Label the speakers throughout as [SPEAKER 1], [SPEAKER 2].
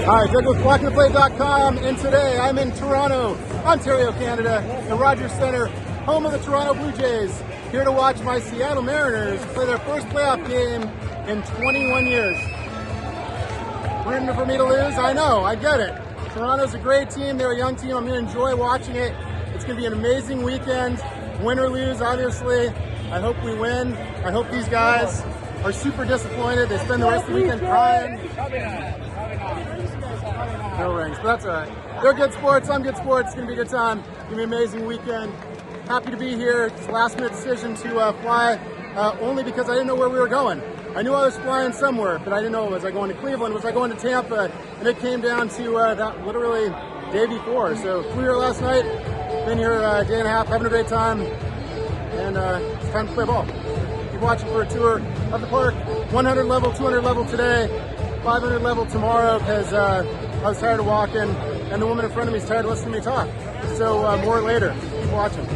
[SPEAKER 1] Hi, Doug with blockingtheplay.com, and today I'm in Toronto, Ontario, Canada, the Rogers Centre, home of the Toronto Blue Jays, here to watch my Seattle Mariners play their first playoff game in 21 years. Rooting for me to lose? I know, I get it. Toronto's a great team, they're a young team, I'm going to enjoy watching it. It's going to be an amazing weekend, win or lose, obviously. I hope we win. I hope these guys are super disappointed. They spend the rest of the weekend crying. No rings, but that's all right. They're good sports, I'm good sports. It's going to be a good time. It's going to be an amazing weekend. Happy to be here. It's a last minute decision to fly, only because I didn't know where we were going. I knew I was flying somewhere, but I didn't know, was I going to Cleveland, was I going to Tampa? And it came down to that literally day before. So flew here last night, been here a day and a half, having a great time, and it's time to play ball. Keep watching for a tour of the park. 100 level, 200 level today, 500 level tomorrow, because I was tired of walking, and the woman in front of me is tired of listening to me talk. So more later. Keep watching.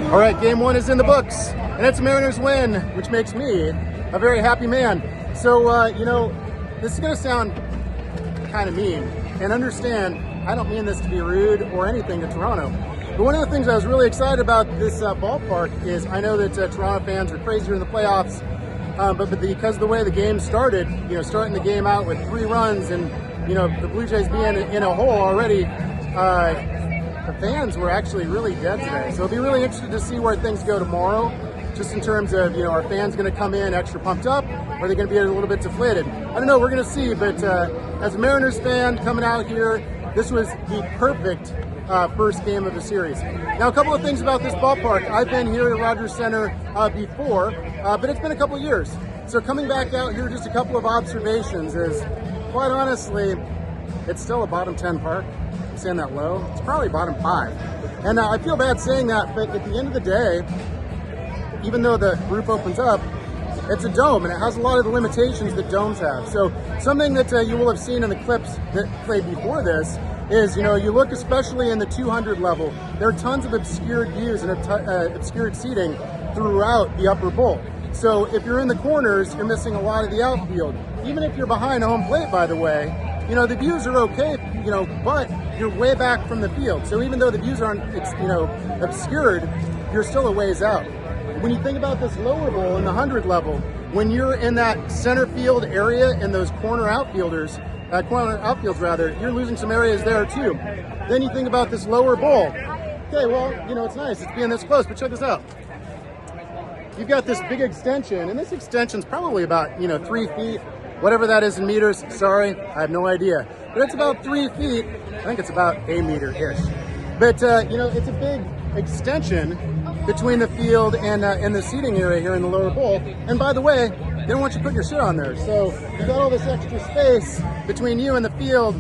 [SPEAKER 1] All right, game one is in the books, and it's a Mariners win, which makes me a very happy man. So, you know, this is going to sound kind of mean, and understand, I don't mean this to be rude or anything to Toronto. But one of the things I was really excited about this ballpark is I know that Toronto fans are crazier in the playoffs, but because of the way the game started, you know, starting the game out with 3 runs and, you know, the Blue Jays being in a hole already, the fans were actually really dead today. So it'll be really interesting to see where things go tomorrow, just in terms of, you know, are fans going to come in extra pumped up, or are they going to be a little bit deflated? I don't know, we're going to see, but as a Mariners fan coming out here, this was the perfect first game of the series. Now, a couple of things about this ballpark. I've been here at Rogers Center before, but it's been a couple years. So coming back out here, just a couple of observations is, quite honestly, it's still a bottom 10 park. I'm saying that low. It's probably bottom 5. And I feel bad saying that, but at the end of the day, even though the roof opens up, it's a dome, and it has a lot of the limitations that domes have. So something that you will have seen in the clips that played before this is, you know, you look especially in the 200 level, there are tons of obscured views and obscured seating throughout the upper bowl. So if you're in the corners, you're missing a lot of the outfield. Even if you're behind home plate, by the way, you know, the views are okay, you know, but you're way back from the field. So even though the views aren't, you know, obscured, you're still a ways out. When you think about this lower bowl in the 100 level, when you're in that center field area and those corner outfields rather, you're losing some areas there too. Then you think about this lower bowl. Okay, well, you know, it's nice, it's being this close, but check this out. You've got this big extension, and this extension's probably about, you know, 3 feet, whatever that is in meters. Sorry, I have no idea. But it's about 3 feet. I think it's about a meter-ish. But, you know, it's a big extension between the field and the seating area here in the lower bowl. And by the way, they don't want you putting your shit on there. So you've got all this extra space between you and the field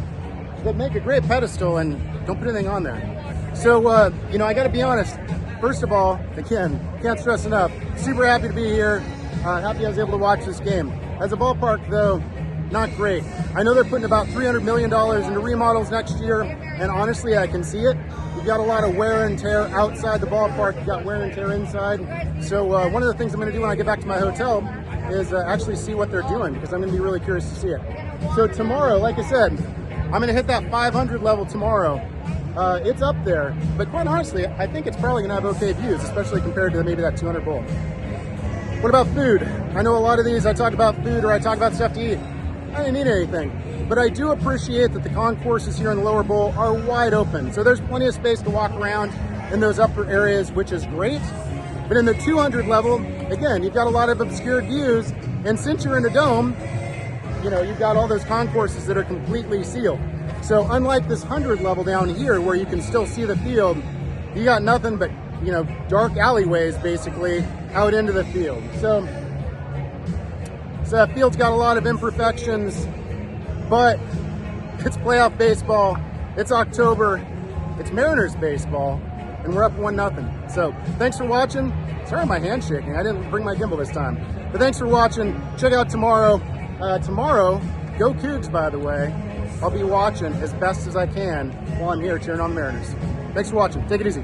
[SPEAKER 1] that make a great pedestal, and don't put anything on there. So, you know, I got to be honest. First of all, again, can't stress enough, super happy to be here. Happy I was able to watch this game. As a ballpark, though, not great. I know they're putting about $300 million into remodels next year, and honestly, I can see it. You've got a lot of wear and tear outside the ballpark. You've got wear and tear inside. So one of the things I'm going to do when I get back to my hotel is actually see what they're doing, because I'm going to be really curious to see it. So tomorrow, like I said, I'm going to hit that 500 level tomorrow. It's up there, but quite honestly, I think it's probably going to have okay views, especially compared to maybe that 200 bowl. What about food? I know a lot of these, I talk about food or I talk about stuff to eat. I didn't eat anything, but I do appreciate that the concourses here in the lower bowl are wide open. So there's plenty of space to walk around in those upper areas, which is great. But in the 200 level, again, you've got a lot of obscured views. And since you're in a dome, you know, you've got all those concourses that are completely sealed. So unlike this 100 level down here where you can still see the field, you got nothing but, you know, dark alleyways basically out into the field. So that field's got a lot of imperfections, but it's playoff baseball, it's October, it's Mariners baseball, and we're up 1-0. So thanks for watching. Sorry my hand's shaking, I didn't bring my gimbal this time. But thanks for watching. Check out tomorrow. Tomorrow, go Cougs, by the way. I'll be watching as best as I can while I'm here cheering on the Mariners. Thanks for watching. Take it easy.